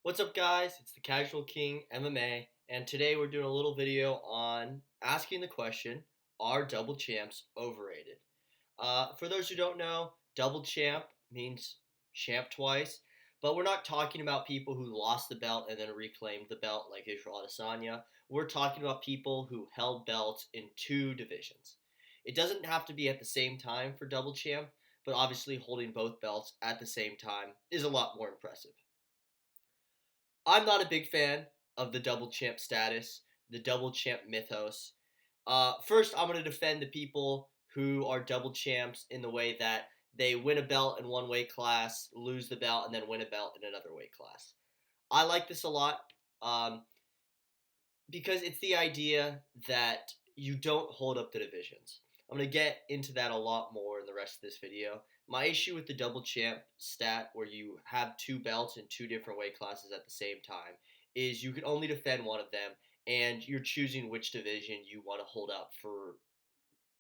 What's up, guys? It's the Casual King MMA, and today we're doing a little video on asking the question, are double champs overrated? For those who don't know, double champ means champ twice, but we're not talking about people who lost the belt and then reclaimed the belt like Israel Adesanya. We're talking about people who held belts in two divisions. It doesn't have to be at the same time for double champ, but obviously holding both belts at the same time is a lot more impressive. I'm not a big fan of the double champ status, the double champ mythos. First, I'm going to defend the people who are double champs in the way that they win a belt in one weight class, lose the belt, and then win a belt in another weight class. I like this a lot because it's the idea that you don't hold up the divisions. I'm going to get into that a lot more in the rest of this video. My issue with the double champ stat, where you have two belts in two different weight classes at the same time, is you can only defend one of them, and you're choosing which division you want to hold up for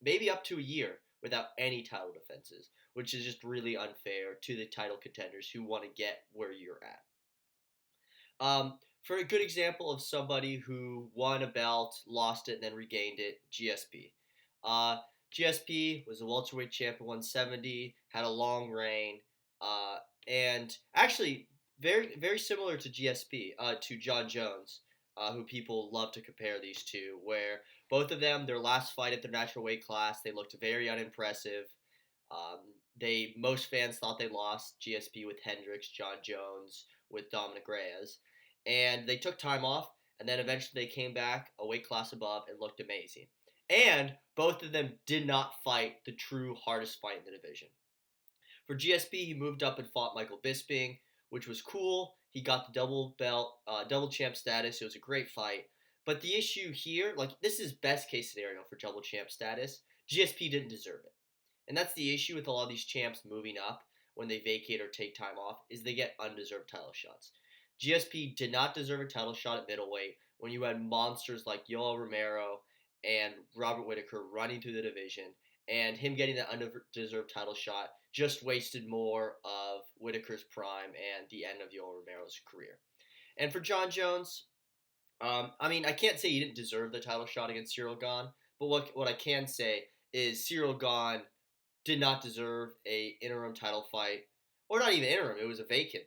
maybe up to a year without any title defenses, which is just really unfair to the title contenders who want to get where you're at. For a good example of somebody who won a belt, lost it, and then regained it, GSP. Uh, GSP was a welterweight champ at 170, had a long reign, and actually very similar to GSP, to John Jones, who people love to compare these two, where both of them, their last fight at their natural weight class, they looked very unimpressive. Most fans thought they lost. GSP with Hendricks, John Jones with Dominic Reyes, and they took time off, and then eventually they came back a weight class above and looked amazing. And both of them did not fight the true hardest fight in the division. For GSP, he moved up and fought Michael Bisping, which was cool. He got the double belt, double champ status. It was a great fight. But the issue here, like this is best case scenario for double champ status. GSP didn't deserve it. And that's the issue with a lot of these champs moving up when they vacate or take time off, is they get undeserved title shots. GSP did not deserve a title shot at middleweight when you had monsters like Yoel Romero and Robert Whitaker running through the division, and him getting that undeserved title shot just wasted more of Whitaker's prime and the end of Yoel Romero's career. And for John Jones, I can't say he didn't deserve the title shot against Cyril Gahn, but what I can say is Cyril Gahn did not deserve a interim title fight, or not even interim. It was a vacant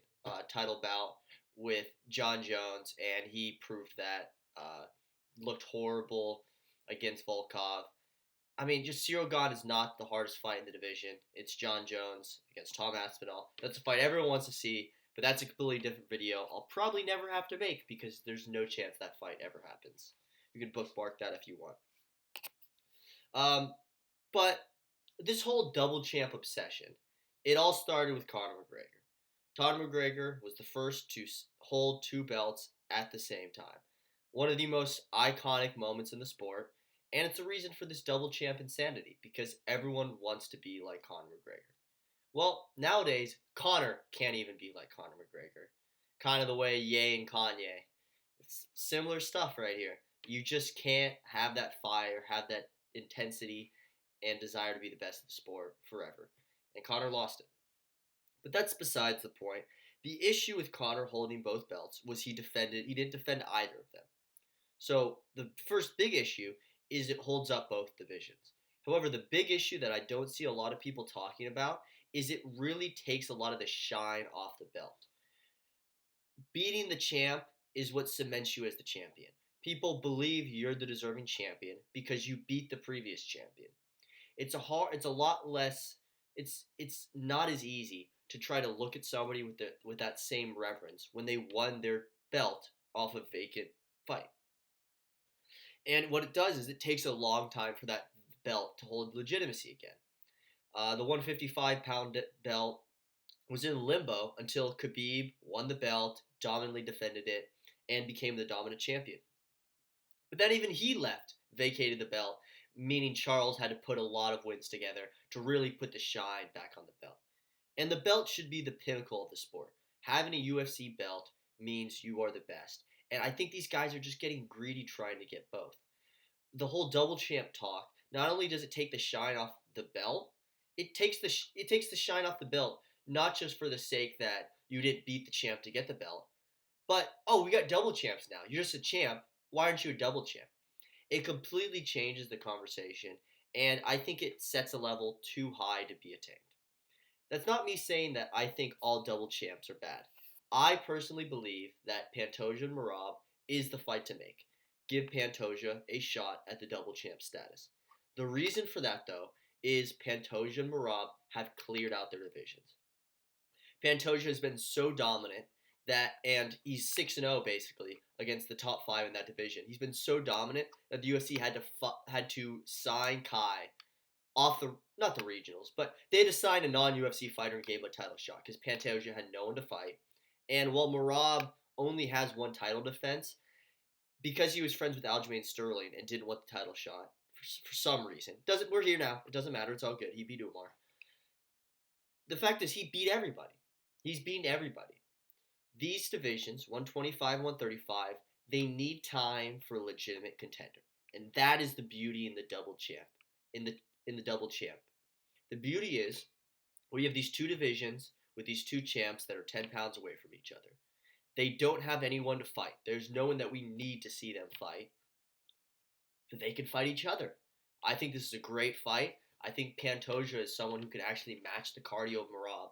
title bout with John Jones, and he proved that. Looked horrible against Volkov. Just Cyril Gahn is not the hardest fight in the division. It's John Jones against Tom Aspinall. That's a fight everyone wants to see, but that's a completely different video I'll probably never have to make because there's no chance that fight ever happens. You can bookmark that if you want. But this whole double champ obsession, it all started with Conor McGregor. Conor McGregor was the first to hold two belts at the same time. One of the most iconic moments in the sport, and it's a reason for this double champ insanity because everyone wants to be like Conor McGregor. Well, nowadays, Conor can't even be like Conor McGregor. Kind of the way Ye and Kanye. It's similar stuff right here. You just can't have that fire, have that intensity, and desire to be the best of the sport forever. And Conor lost it. But that's besides the point. The issue with Conor holding both belts was he didn't defend either of them. So the first big issue is it holds up both divisions. However, the big issue that I don't see a lot of people talking about is it really takes a lot of the shine off the belt. Beating the champ is what cements you as the champion. People believe you're the deserving champion because you beat the previous champion. It's a lot less it's not as easy to try to look at somebody with that same reverence when they won their belt off a vacant fight. And what it does is it takes a long time for that belt to hold legitimacy again. The 155-pound belt was in limbo until Khabib won the belt, dominantly defended it, and became the dominant champion. But then even he left, vacated the belt, meaning Charles had to put a lot of wins together to really put the shine back on the belt. And the belt should be the pinnacle of the sport. Having a UFC belt means you are the best. And I think these guys are just getting greedy trying to get both. The whole double champ talk, not only does it take the shine off the belt, it takes the shine off the belt not just for the sake that you didn't beat the champ to get the belt, But oh, we got double champs now. You're just a champ. Why aren't you a double champ? It completely changes the conversation, and I think it sets a level too high to be attained. That's not me saying that I think all double champs are bad. I personally believe that Pantoja and Marab is the fight to make. Give Pantoja a shot at the double champ status. The reason for that, though, is Pantoja and Marab have cleared out their divisions. Pantoja has been so dominant and he's 6-0 basically against the top 5 in that division. He's been so dominant that the UFC had to sign Kai off the not the regionals, but they had to sign a non-UFC fighter and gave him a title shot because Pantoja had no one to fight. And while Marab only has one title defense, because he was friends with Aljamain Sterling and didn't want the title shot for some reason, we're here now. It doesn't matter. It's all good. He beat Umar. The fact is, he beat everybody. He's beaten everybody. These divisions, 125, 135, they need time for a legitimate contender, and that is the beauty in the double champ. In the double champ, the beauty is we have these two divisions with these two champs that are 10 pounds away from each other. They don't have anyone to fight. There's no one that we need to see them fight. But they can fight each other. I think this is a great fight. I think Pantoja is someone who can actually match the cardio of Marab.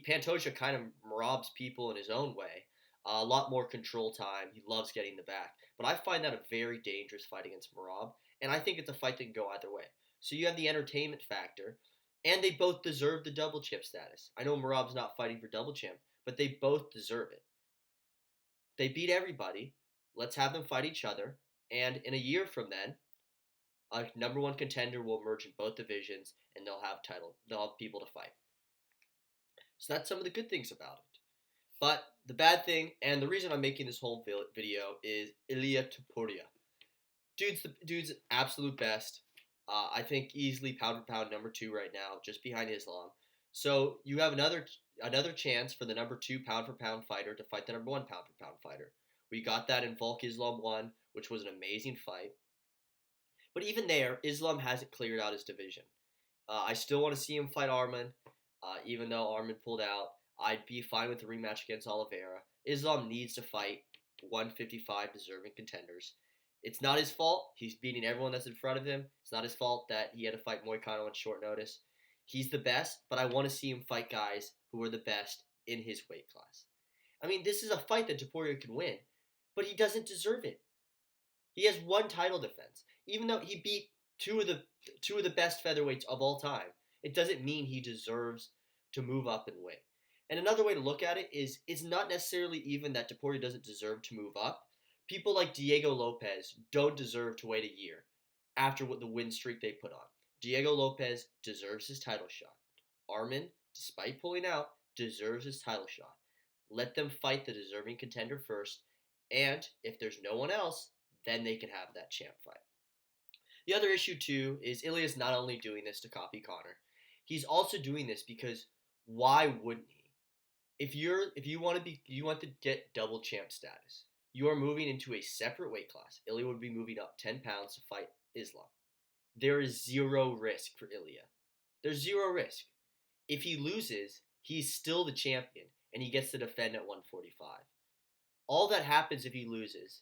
Pantoja kind of Marabs people in his own way. A lot more control time. He loves getting the back. But I find that a very dangerous fight against Marab, and I think it's a fight that can go either way. So you have the entertainment factor, and they both deserve the double champ status. I know Marab's not fighting for double champ, but they both deserve it. They beat everybody. Let's have them fight each other, and in a year from then, a number one contender will emerge in both divisions, and they'll have people to fight. So that's some of the good things about it. But the bad thing, and the reason I'm making this whole video, is Ilia Topuria. Dude's absolute best. I think easily pound for pound number 2 right now, just behind Islam. So you have another chance for the number 2 pound for pound fighter to fight the number 1 pound for pound fighter. We got that in Volk Islam 1, which was an amazing fight. But even there, Islam hasn't cleared out his division. I still want to see him fight Arman, even though Arman pulled out. I'd be fine with the rematch against Oliveira. Islam needs to fight 155 deserving contenders. It's not his fault. He's beating everyone that's in front of him. It's not his fault that he had to fight Moicano on short notice. He's the best, but I want to see him fight guys who are the best in his weight class. I mean, this is a fight that Topuria can win, but he doesn't deserve it. He has one title defense. Even though he beat two of the best featherweights of all time, it doesn't mean he deserves to move up in weight. And another way to look at it is it's not necessarily even that Topuria doesn't deserve to move up. People like Diego Lopez don't deserve to wait a year after what the win streak they put on. Diego Lopez deserves his title shot. Arman, despite pulling out, deserves his title shot. Let them fight the deserving contender first, and if there's no one else, then they can have that champ fight. The other issue too is Ilya's not only doing this to copy Conor, he's also doing this because why wouldn't he? If you want to get double champ status, you are moving into a separate weight class. Ilya would be moving up 10 pounds to fight Islam. There is zero risk for Ilya. There's zero risk. If he loses, he's still the champion and he gets to defend at 145. All that happens if he loses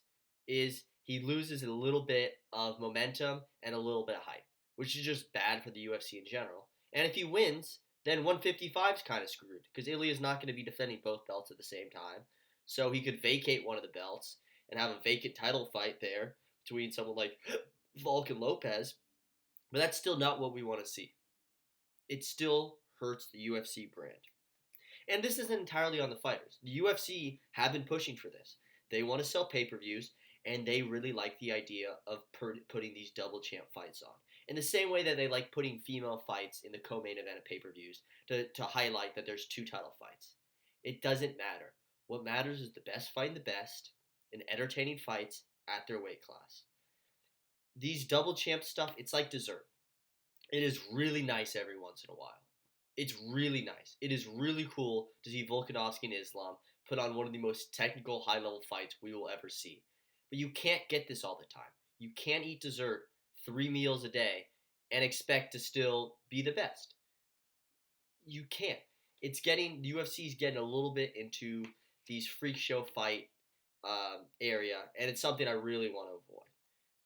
is he loses a little bit of momentum and a little bit of hype, which is just bad for the UFC in general. And if he wins, then 155 is kind of screwed because Ilya is not going to be defending both belts at the same time. So he could vacate one of the belts and have a vacant title fight there between someone like Volk and Lopez. But that's still not what we want to see. It still hurts the UFC brand. And this isn't entirely on the fighters. The UFC have been pushing for this. They want to sell pay-per-views, and they really like the idea of putting these double champ fights on. In the same way that they like putting female fights in the co-main event of pay-per-views to highlight that there's 2 title fights. It doesn't matter. What matters is the best fighting the best and entertaining fights at their weight class. These double champ stuff, it's like dessert. It is really nice every once in a while. It's really nice. It is really cool to see Volkanovski and Islam put on one of the most technical high-level fights we will ever see. But you can't get this all the time. You can't eat dessert 3 meals a day and expect to still be the best. You can't. The UFC is getting a little bit into these freak show fight area, and it's something I really want to avoid.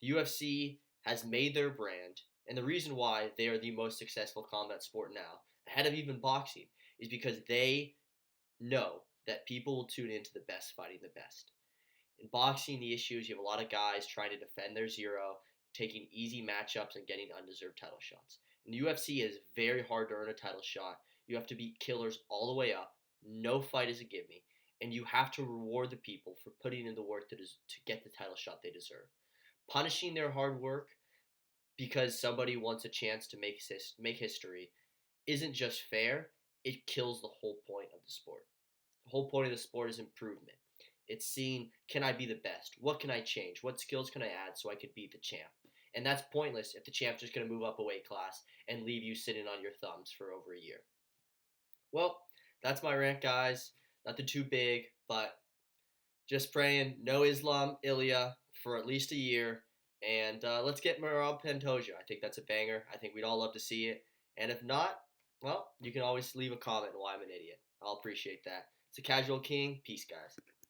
The UFC has made their brand, and the reason why they are the most successful combat sport now, ahead of even boxing, is because they know that people will tune into the best fighting the best. In boxing, the issue is you have a lot of guys trying to defend their zero, taking easy matchups and getting undeserved title shots. In the UFC, it is very hard to earn a title shot. You have to beat killers all the way up. No fight is a gimme, and you have to reward the people for putting in the work to get the title shot they deserve. Punishing their hard work because somebody wants a chance to make history isn't just fair. It kills the whole point of the sport. The whole point of the sport is improvement. It's seeing, can I be the best? What can I change? What skills can I add so I could beat the champ? And that's pointless if the champ's just going to move up a weight class and leave you sitting on your thumbs for over a year. Well, that's my rant, guys. Nothing too big, but just praying no Islam Ilya for at least a year. And let's get Merab Pantoja. I think that's a banger. I think we'd all love to see it. And if not, well, you can always leave a comment on why I'm an idiot. I'll appreciate that. It's a Casual King. Peace, guys.